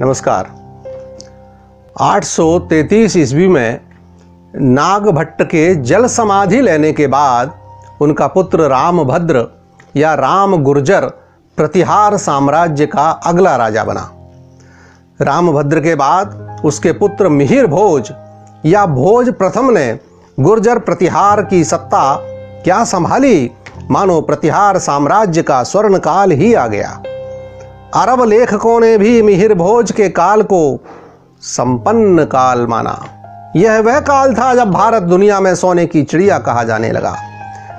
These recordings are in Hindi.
नमस्कार। 833 ईस्वी में नागभट्ट के जल समाधि लेने के बाद उनका पुत्र रामभद्र या राम गुर्जर प्रतिहार साम्राज्य का अगला राजा बना। रामभद्र के बाद उसके पुत्र मिहिर भोज या भोज प्रथम ने गुर्जर प्रतिहार की सत्ता क्या संभाली, मानो प्रतिहार साम्राज्य का स्वर्ण काल ही आ गया। अरब लेखकों ने भी मिहिर भोज के काल को संपन्न काल माना। यह वह काल था जब भारत दुनिया में सोने की चिड़िया कहा जाने लगा।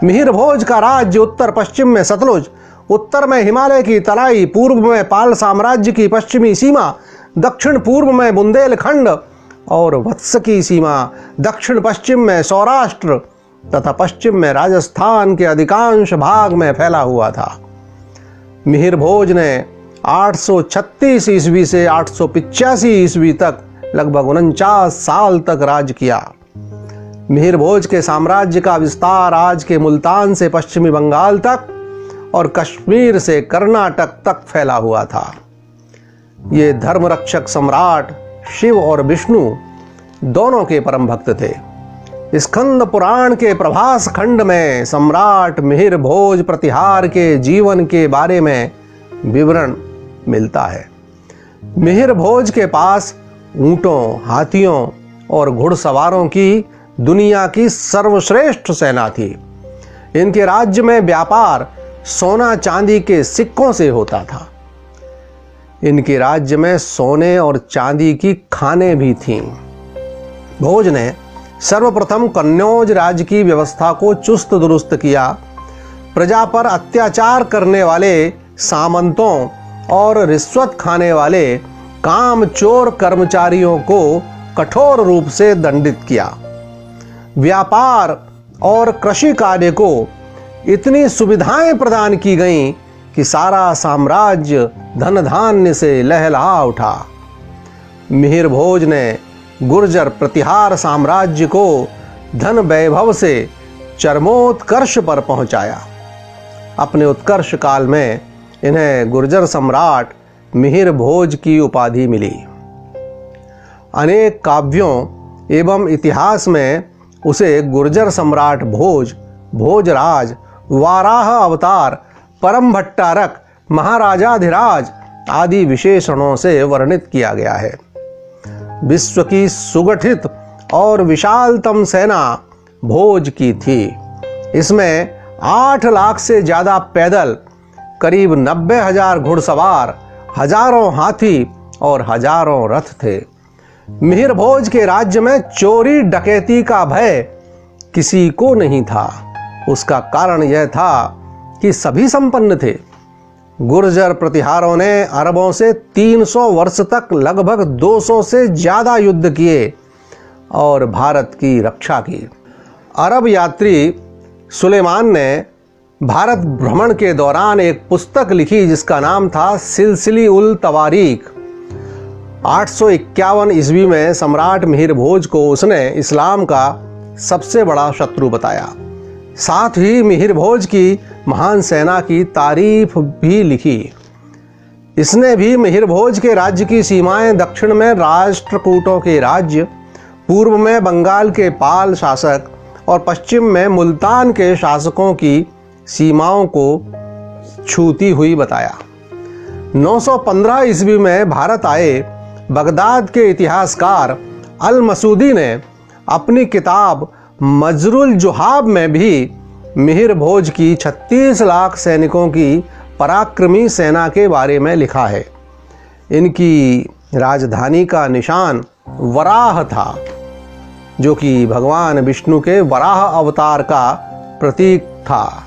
मिहिर भोज का राज्य उत्तर पश्चिम में सतलुज, उत्तर में हिमालय की तराई, पूर्व में पाल साम्राज्य की पश्चिमी सीमा, दक्षिण पूर्व में बुंदेलखंड और वत्स की सीमा, दक्षिण पश्चिम में सौराष्ट्र तथा पश्चिम में राजस्थान के अधिकांश भाग में फैला हुआ था। मिहिर भोज ने 836 ईस्वी से 885 ईस्वी तक लगभग 49 साल तक राज किया। मिहिर भोज के साम्राज्य का विस्तार आज के मुल्तान से पश्चिमी बंगाल तक और कश्मीर से कर्नाटक तक फैला हुआ था। ये धर्मरक्षक सम्राट शिव और विष्णु दोनों के परम भक्त थे। स्कंद पुराण के प्रभास खंड में सम्राट मिहिर भोज प्रतिहार के जीवन के बारे में विवरण मिलता है। मिहिर भोज के पास ऊंटों, हाथियों और घुड़सवारों की दुनिया की सर्वश्रेष्ठ सेना थी। इनके राज्य में व्यापार सोना चांदी के सिक्कों से होता था। इनके राज्य में सोने और चांदी की खानें भी थीं। भोज ने सर्वप्रथम कन्नौज राज्य की व्यवस्था को चुस्त दुरुस्त किया। प्रजा पर अत्याचार करने वाले सामंतों और रिश्वत खाने वाले कामचोर कर्मचारियों को कठोर रूप से दंडित किया। व्यापार और कृषि कार्य को इतनी सुविधाएं प्रदान की गईं कि सारा साम्राज्य धन धान्य से लहलहा उठा। मिहिर भोज ने गुर्जर प्रतिहार साम्राज्य को धन वैभव से चरमोत्कर्ष पर पहुंचाया। अपने उत्कर्ष काल में इन्हें गुर्जर सम्राट मिहिर भोज की उपाधि मिली। अनेक काव्यों एवं इतिहास में उसे गुर्जर सम्राट भोज, भोजराज, वाराह अवतार, परम भट्टारक, महाराजाधिराज आदि विशेषणों से वर्णित किया गया है। विश्व की सुगठित और विशालतम सेना भोज की थी। इसमें 8 लाख से ज्यादा पैदल, करीब 90,000 घुड़सवार, हजारों हाथी और हजारों रथ थे। मिहिर भोज के राज्य में चोरी डकैती का भय किसी को नहीं था। उसका कारण यह था कि सभी संपन्न थे। गुर्जर प्रतिहारों ने अरबों से 300 वर्ष तक लगभग 200 से ज्यादा युद्ध किए और भारत की रक्षा की। अरब यात्री सुलेमान ने भारत भ्रमण के दौरान एक पुस्तक लिखी जिसका नाम था सिलसिली उल तवारीख। 851 ईस्वी में सम्राट मिहिर भोज को उसने इस्लाम का सबसे बड़ा शत्रु बताया। साथ ही मिहिर भोज की महान सेना की तारीफ भी लिखी। इसने भी मिहिर भोज के राज्य की सीमाएं दक्षिण में राष्ट्रकूटों के राज्य, पूर्व में बंगाल के पाल शासक और पश्चिम में मुल्तान के शासकों की सीमाओं को छूती हुई बताया। 915 ईस्वी में भारत आए बगदाद के इतिहासकार अल मसूदी ने अपनी किताब मजरुल जुहाब में भी मिहिर भोज की 36 लाख सैनिकों की पराक्रमी सेना के बारे में लिखा है। इनकी राजधानी का निशान वराह था, जो कि भगवान विष्णु के वराह अवतार का प्रतीक था।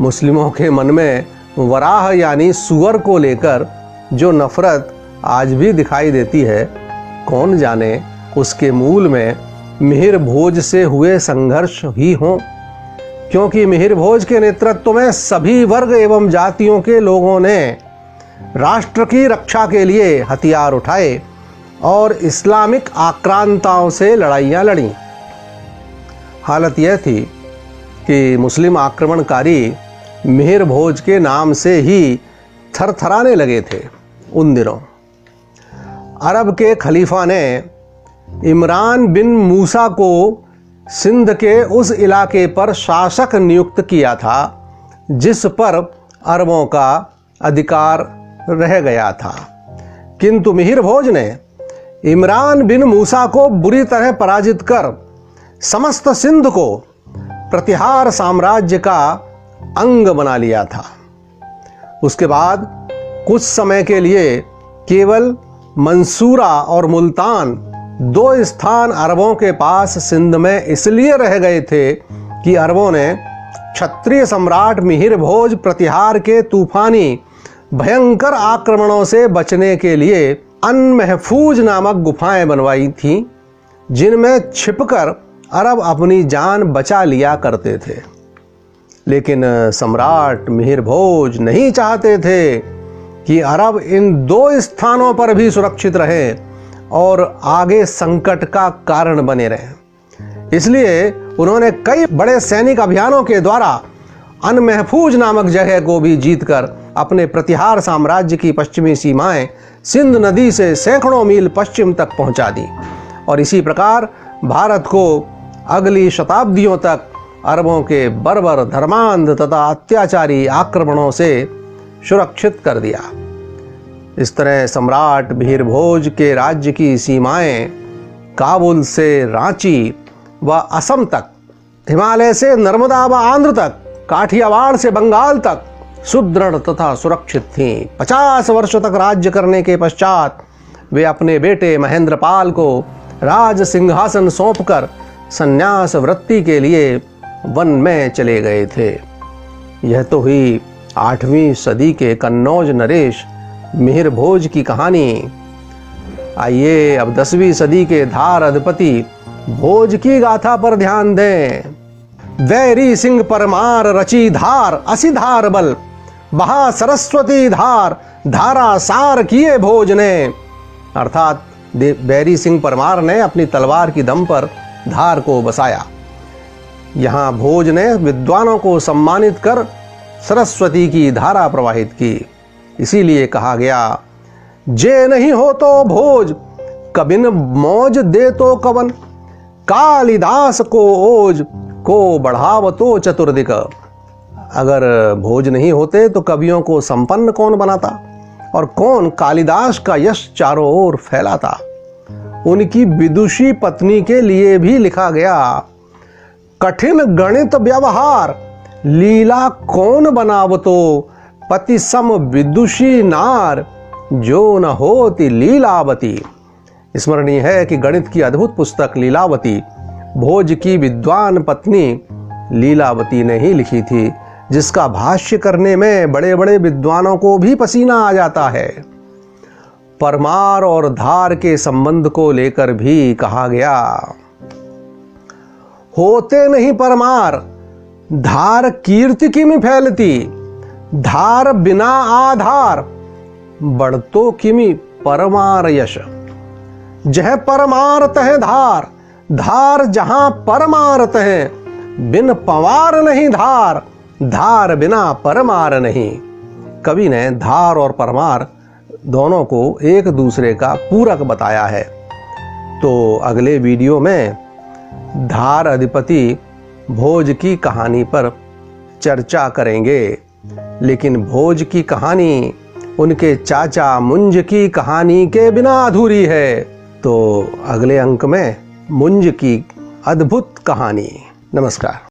मुस्लिमों के मन में वराह यानी सुअर को लेकर जो नफरत आज भी दिखाई देती है, कौन जाने उसके मूल में मिहिर भोज से हुए संघर्ष ही हों। क्योंकि मिहिर भोज के नेतृत्व में सभी वर्ग एवं जातियों के लोगों ने राष्ट्र की रक्षा के लिए हथियार उठाए और इस्लामिक आक्रांताओं से लड़ाइयाँ लड़ी। हालत यह थी कि मुस्लिम आक्रमणकारी मिहिर भोज के नाम से ही थरथराने लगे थे उन दिनों। अरब के खलीफा ने इमरान बिन मूसा को सिंध के उस इलाके पर शासक नियुक्त किया था जिस पर अरबों का अधिकार रह गया था, किंतु मिहिर भोज ने इमरान बिन मूसा को बुरी तरह पराजित कर समस्त सिंध को प्रतिहार साम्राज्य का अंग बना लिया था। उसके बाद कुछ समय के लिए केवल मंसूरा और मुल्तान दो स्थान अरबों के पास सिंध में इसलिए रह गए थे कि अरबों ने क्षत्रिय सम्राट मिहिर भोज प्रतिहार के तूफानी भयंकर आक्रमणों से बचने के लिए अनमहफूज नामक गुफाएं बनवाई थीं, जिनमें छिपकर अरब अपनी जान बचा लिया करते थे। लेकिन सम्राट मिहिर भोज नहीं चाहते थे कि अरब इन दो स्थानों पर भी सुरक्षित रहे और आगे संकट का कारण बने रहें। इसलिए उन्होंने कई बड़े सैनिक अभियानों के द्वारा अनमहफूज नामक जगह को भी जीतकर अपने प्रतिहार साम्राज्य की पश्चिमी सीमाएं सिंध नदी से सैकड़ों मील पश्चिम तक पहुंचा दी और इसी प्रकार भारत को अगली शताब्दियों तक अरबों के बर्बर, धर्मांध तथा अत्याचारी आक्रमणों से सुरक्षित कर दिया। इस तरह सम्राट मिहिर भोज के राज्य की सीमाएं काबुल से रांची व असम तक, हिमालय से नर्मदा व आंध्र तक, काठियावाड़ से बंगाल तक सुदृढ़ तथा सुरक्षित थीं। 50 वर्ष तक राज्य करने के पश्चात वे अपने बेटे महेंद्रपाल को राज सिंहासन सौंपकर संन्यास वृत्ति के लिए वन में चले गए थे। यह तो हुई 8वीं सदी के कन्नौज नरेश मिहिर भोज की कहानी। आइए अब 10वीं सदी के धार अधिपति भोज की गाथा पर ध्यान दें। वैरी सिंह परमार रची धार, असी धार बल बहा सरस्वती धार, धारा सार किए भोज ने। अर्थात बैरी सिंह परमार ने अपनी तलवार की दम पर धार को बसाया। यहाँ भोज ने विद्वानों को सम्मानित कर सरस्वती की धारा प्रवाहित की। इसीलिए कहा गया, जे नहीं हो तो भोज कबिन मौज दे तो कवन, कालिदास को ओज को बढ़ाव तो चतुर्दिक। अगर भोज नहीं होते तो कवियों को संपन्न कौन बनाता और कौन कालिदास का यश चारों ओर फैलाता। उनकी विदुषी पत्नी के लिए भी लिखा गया, कठिन गणित व्यवहार लीला कौन बनावतो, पति सम विदुषी नार जो न होती लीलावती। स्मरणीय है कि गणित की अद्भुत पुस्तक लीलावती भोज की विद्वान पत्नी लीलावती ने ही लिखी थी, जिसका भाष्य करने में बड़े बड़े विद्वानों को भी पसीना आ जाता है। परमार और धार के संबंध को लेकर भी कहा गया, होते नहीं परमार धार कीर्ति किमि फैलती, धार बिना आधार बढ़तो किमि परमार यश। जह परमार तह धार, धार जहां परमार तह, बिन पवार नहीं धार, धार बिना परमार नहीं। कवि ने धार और परमार दोनों को एक दूसरे का पूरक बताया है। तो अगले वीडियो में धार अधिपति भोज की कहानी पर चर्चा करेंगे। लेकिन भोज की कहानी उनके चाचा मुंज की कहानी के बिना अधूरी है। तो अगले अंक में मुंज की अद्भुत कहानी। नमस्कार।